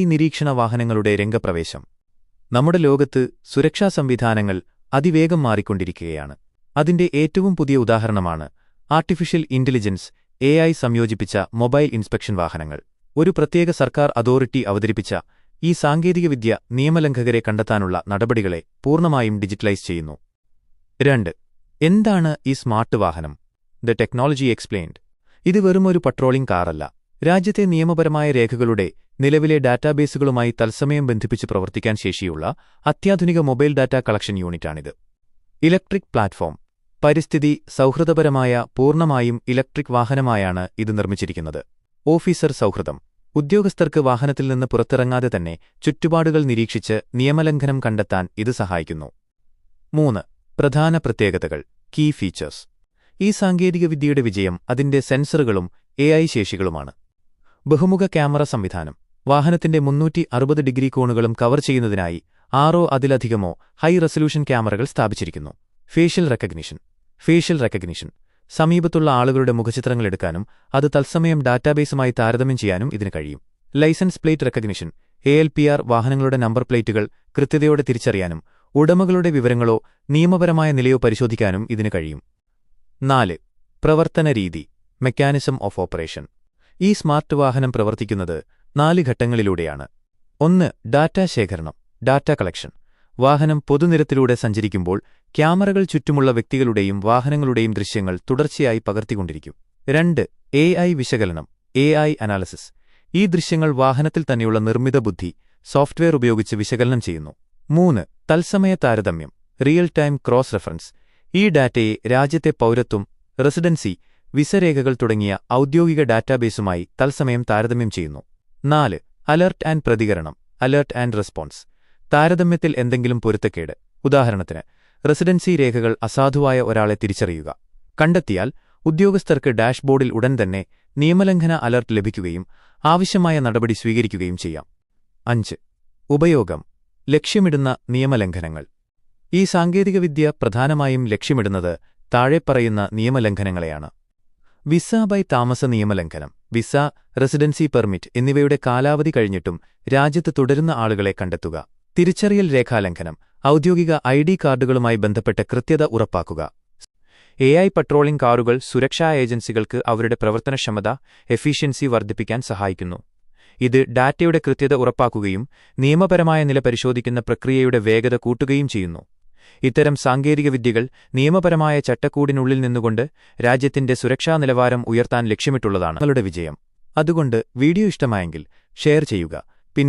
നിരീക്ഷണ വാഹനങ്ങളുടെ രംഗപ്രവേശം. നമ്മുടെ ലോകത്ത് സുരക്ഷാ സംവിധാനങ്ങൾ അതിവേഗം മാറിക്കൊണ്ടിരിക്കുകയാണ്. അതിന്റെ ഏറ്റവും പുതിയ ഉദാഹരണമാണ് ആർട്ടിഫിഷ്യൽ ഇന്റലിജൻസ് സംയോജിപ്പിച്ച മൊബൈൽ ഇൻസ്പെക്ഷൻ വാഹനങ്ങൾ. ഒരു പ്രത്യേക സർക്കാർ അതോറിറ്റി അവതരിപ്പിച്ച ഈ സാങ്കേതികവിദ്യ നിയമലംഘകരെ കണ്ടെത്താനുള്ള നടപടികളെ പൂർണ്ണമായും ഡിജിറ്റലൈസ് ചെയ്യുന്നു. 2. എന്താണ് ഈ സ്മാർട്ട് വാഹനം? The technology explained. ഇത് വെറുമൊരു പട്രോളിംഗ് കാറല്ല. രാജ്യത്തെ നിയമപരമായ രേഖകളുടെ നിലവിലെ ഡാറ്റാബേസുകളുമായി തത്സമയം ബന്ധിപ്പിച്ച് പ്രവർത്തിക്കാൻ ശേഷിയുള്ള അത്യാധുനിക മൊബൈൽ ഡാറ്റാ കളക്ഷൻ യൂണിറ്റാണിത്. Electric platform. പരിസ്ഥിതി സൗഹൃദപരമായ പൂർണ്ണമായും ഇലക്ട്രിക് വാഹനമായാണ് ഇത് നിർമ്മിച്ചിരിക്കുന്നത്. ഓഫീസർ സൗഹൃദം. ഉദ്യോഗസ്ഥർക്ക് വാഹനത്തിൽ നിന്ന് പുറത്തിറങ്ങാതെ തന്നെ ചുറ്റുപാടുകൾ നിരീക്ഷിച്ച് നിയമലംഘനം കണ്ടെത്താൻ ഇത് സഹായിക്കുന്നു. 3. പ്രധാന പ്രത്യേകതകൾ. Key features. ഈ സാങ്കേതികവിദ്യയുടെ വിജയം അതിന്റെ സെൻസറുകളും ശേഷികളുമാണ്. ബഹുമുഖ ക്യാമറ സംവിധാനം. വാഹനത്തിന്റെ 360 ഡിഗ്രി കോണുകളും കവർ ചെയ്യുന്നതിനായി 6 അതിലധികമോ ഹൈ റെസല്യൂഷൻ ക്യാമറകൾ സ്ഥാപിച്ചിരിക്കുന്നു. Facial recognition. സമീപത്തുള്ള ആളുകളുടെ മുഖചിത്രങ്ങളെടുക്കാനും അത് തത്സമയം ഡാറ്റാബേസുമായി താരതമ്യം ചെയ്യാനും ഇതിന് കഴിയും. Licence plate recognition. ALPR വാഹനങ്ങളുടെ നമ്പർ പ്ലേറ്റുകൾ കൃത്യതയോടെ തിരിച്ചറിയാനും ഉടമകളുടെ വിവരങ്ങളോ നിയമപരമായ നിലയോ പരിശോധിക്കാനും ഇതിന് കഴിയും. 4. പ്രവർത്തന രീതി. Mechanism of operation. ഈ സ്മാർട്ട് വാഹനം പ്രവർത്തിക്കുന്നത് 4 ഘട്ടങ്ങളിലൂടെയാണ്. 1. ഡാറ്റാ ശേഖരണം. Data collection. വാഹനം പൊതുനിരത്തിലൂടെ സഞ്ചരിക്കുമ്പോൾ ക്യാമറകൾ ചുറ്റുമുള്ള വ്യക്തികളുടെയും വാഹനങ്ങളുടെയും ദൃശ്യങ്ങൾ തുടർച്ചയായി പകർത്തിക്കൊണ്ടിരിക്കും. 2. വിശകലനം. അനാലിസിസ്. ഈ ദൃശ്യങ്ങൾ വാഹനത്തിൽ തന്നെയുള്ള നിർമ്മിത ബുദ്ധി സോഫ്റ്റ്വെയർ ഉപയോഗിച്ച് വിശകലനം ചെയ്യുന്നു. 3. തത്സമയ താരതമ്യം. Real time cross reference. ഈ ഡാറ്റയെ രാജ്യത്തെ പൗരത്വം, റെസിഡൻസി, വിസരേഖകൾ തുടങ്ങിയ ഔദ്യോഗിക ഡാറ്റാബേസുമായി തത്സമയം താരതമ്യം ചെയ്യുന്നു. 4. അലർട്ട് ആൻഡ് പ്രതികരണം. Alert and response. താരതമ്യത്തിൽ എന്തെങ്കിലും പൊരുത്തക്കേട്, ഉദാഹരണത്തിന് റെസിഡൻസി രേഖകൾ അസാധുവായ ഒരാളെ തിരിച്ചറിയുക, കണ്ടെത്തിയാൽ ഉദ്യോഗസ്ഥർക്ക് ഡാഷ്ബോർഡിൽ ഉടൻ തന്നെ നിയമലംഘന അലർട്ട് ലഭിക്കുകയും ആവശ്യമായ നടപടി സ്വീകരിക്കുകയും ചെയ്യാം. 5. ഉപയോഗം. ലക്ഷ്യമിടുന്ന നിയമലംഘനങ്ങൾ. ഈ സാങ്കേതികവിദ്യ പ്രധാനമായും ലക്ഷ്യമിടുന്നത് താഴെപ്പറയുന്ന നിയമലംഘനങ്ങളെയാണ്. വിസ ബൈ താമസ നിയമലംഘനം. വിസ, റെസിഡൻസി പെർമിറ്റ് എന്നിവയുടെ കാലാവധി കഴിഞ്ഞിട്ടും രാജ്യത്ത് തുടരുന്ന ആളുകളെ കണ്ടെത്തുക. തിരിച്ചറിയൽ രേഖാലംഘനം. ഔദ്യോഗിക ID കാർഡുകളുമായി ബന്ധപ്പെട്ട കൃത്യത ഉറപ്പാക്കുക. പട്രോളിംഗ് കാറുകൾ സുരക്ഷാ ഏജൻസികൾക്ക് അവരുടെ പ്രവർത്തനക്ഷമത, എഫിഷ്യൻസി വർദ്ധിപ്പിക്കാൻ സഹായിക്കുന്നു. ഇത് ഡാറ്റയുടെ കൃത്യത ഉറപ്പാക്കുകയും നിയമപരമായ നില പരിശോധിക്കുന്ന പ്രക്രിയയുടെ വേഗത കൂട്ടുകയും ചെയ്യുന്നു. ഇത്തരം സാങ്കേതികവിദ്യകൾ നിയമപരമായ ചട്ടക്കൂടിനുള്ളിൽ നിന്നുകൊണ്ട് രാജ്യത്തിന്റെ സുരക്ഷാ നിലവാരം ഉയർത്താൻ ലക്ഷ്യമിട്ടുള്ളതാണ്. നിങ്ങളുടെ വിജയം. അതുകൊണ്ട് വീഡിയോ ഇഷ്ടമായെങ്കിൽ ഷെയർ ചെയ്യുക.